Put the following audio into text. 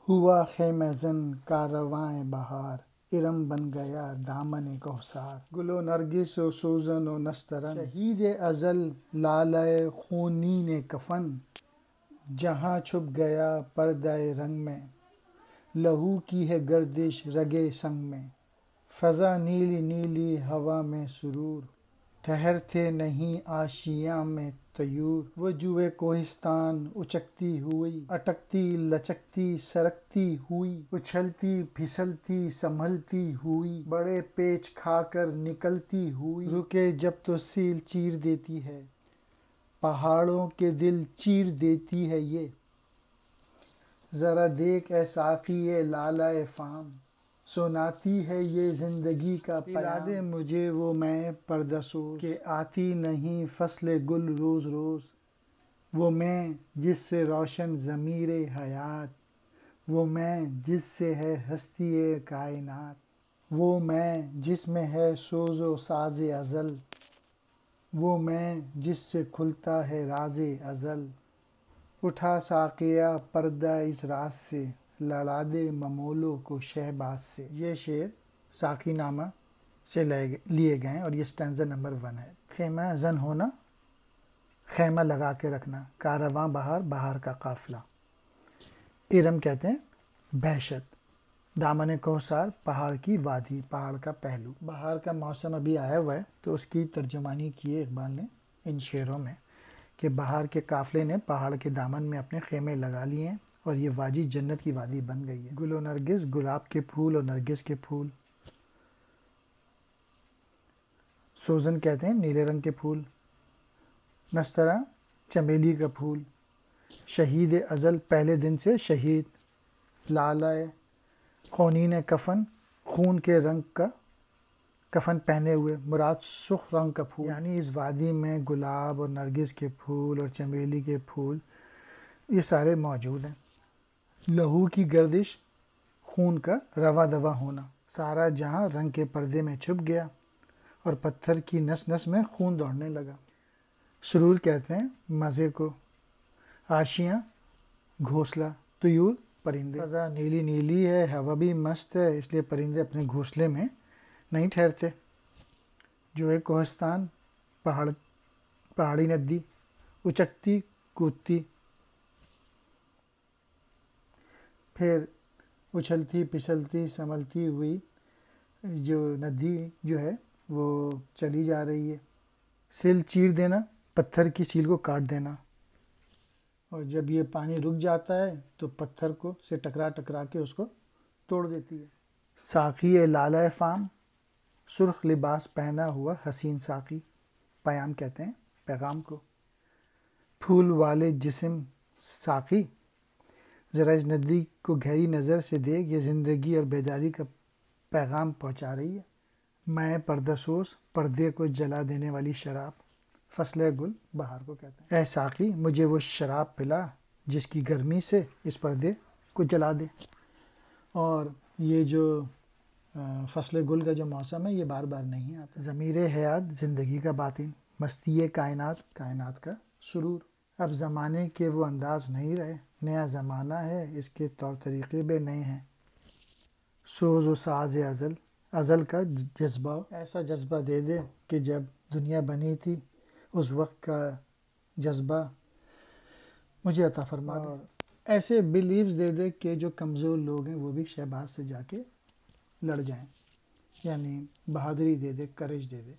ہوا خیمہ زن کارواں بہار، ارم بن گیا دامن کوثر۔ گل و نرگس و سوزن و نسترن، شہید ازل لالۂ خونین کفن۔ جہاں چھپ گیا پردہ رنگ میں، لہو کی ہے گردش رگِ سنگ میں۔ فضا نیلی نیلی ہوا میں سرور، ٹھہرتے نہیں آشیاں میں طیور۔ وجوہ کوہستان اچکتی ہوئی، اٹکتی لچکتی سرکتی ہوئی۔ اچھلتی پھسلتی سنبھلتی ہوئی، بڑے پیچ کھا کر نکلتی ہوئی۔ رکے جب تو سیل چیر دیتی ہے، پہاڑوں کے دل چیر دیتی ہے یہ۔ ذرا دیکھ اے ساقی لالۂ فام، سناتی ہے یہ زندگی کا پیام۔ پلا دے مجھے وہ میں پردہ سوز، کہ آتی نہیں فصل گل روز روز۔ وہ میں جس سے روشن ضمیر حیات، وہ میں جس سے ہے ہستی کائنات۔ وہ میں جس میں ہے سوز و ساز ازل، وہ میں جس سے کھلتا ہے راز ازل۔ اٹھا ساقیہ پردہ اس راز سے، لڑا دے ممولوں کو شہباز سے۔ یہ شعر ساقی نامہ سے لیے گئے ہیں اور یہ سٹینزا نمبر 1 ہے۔ خیمہ زن ہونا، خیمہ لگا کے رکھنا۔ کارواں بہار، بہار کا قافلہ۔ ارم کہتے ہیں بہشت۔ دامن کوثر، پہاڑ کی وادی، پہاڑ کا پہلو۔ بہار کا موسم ابھی آیا ہوا ہے تو اس کی ترجمانی کی ہے اقبال نے ان شعروں میں کہ بہار کے قافلے نے پہاڑ کے دامن میں اپنے خیمے لگا لیے ہیں اور یہ وادی جنت کی وادی بن گئی ہے۔ گل و نرگس، گلاب کے پھول اور نرگس کے پھول۔ سوزن کہتے ہیں نیلے رنگ کے پھول۔ نسترن، چمیلی کا پھول۔ شہید ازل، پہلے دن سے شہید۔ لالۂ خونین کفن، خون کے رنگ کا کفن پہنے ہوئے، مراد سرخ رنگ کا پھول۔ یعنی اس وادی میں گلاب اور نرگس کے پھول اور چمیلی کے پھول یہ سارے موجود ہیں۔ لہو کی گردش، خون کا رواں دواں ہونا۔ سارا جہاں رنگ کے پردے میں چھپ گیا اور پتھر کی نس نس میں خون دوڑنے لگا۔ سرور کہتے ہیں مزے کو۔ آشیاں، گھونسلہ۔ طیور، پرندے۔ فضا نیلی نیلی ہے، ہوا بھی مست ہے، اس لیے پرندے اپنے گھونسلے میں نہیں ٹھہرتے۔ جو ہے کوہستان، پہاڑی ندی، اچکتی کودتی۔ پھر اچھلتی پھسلتی سنبھلتی ہوئی جو ندی جو ہے وہ چلی جا رہی ہے۔ سیل چیر دینا، پتھر کی سیل کو کاٹ دینا، اور جب یہ پانی رک جاتا ہے تو پتھر کو سے ٹکرا کے اس کو توڑ دیتی ہے۔ ساقی لالۂ فام، سرخ لباس پہنا ہوا حسین ساقی۔ پیام کہتے ہیں پیغام کو۔ پھول والے جسم ساقی، ذرا اس ندی کو گہری نظر سے دیکھ، یہ زندگی اور بیداری کا پیغام پہنچا رہی ہے۔ میں پردہ سوز، پردے کو جلا دینے والی شراب۔ فصل گل، بہار کو کہتے ہیں۔ اے ساقی مجھے وہ شراب پلا جس کی گرمی سے اس پردے کو جلا دے۔ اور یہ جو فصل گل کا جو موسم ہے یہ بار بار نہیں آتا۔ ضمیر حیات، زندگی کا باطن۔ مستی کائنات، کائنات کا سرور۔ اب زمانے کے وہ انداز نہیں رہے، نیا زمانہ ہے، اس کے طور طریقے بھی نئے ہیں۔ سوز و ساز ازل، ازل کا جذبہ، ایسا جذبہ دے دے کہ جب دنیا بنی تھی اس وقت کا جذبہ مجھے عطا فرما دے۔ اور ایسے بیلیفز دے دے کہ جو کمزور لوگ ہیں وہ بھی شہباز سے جا کے لڑ جائیں، یعنی بہادری دے دے، کریج دے دے۔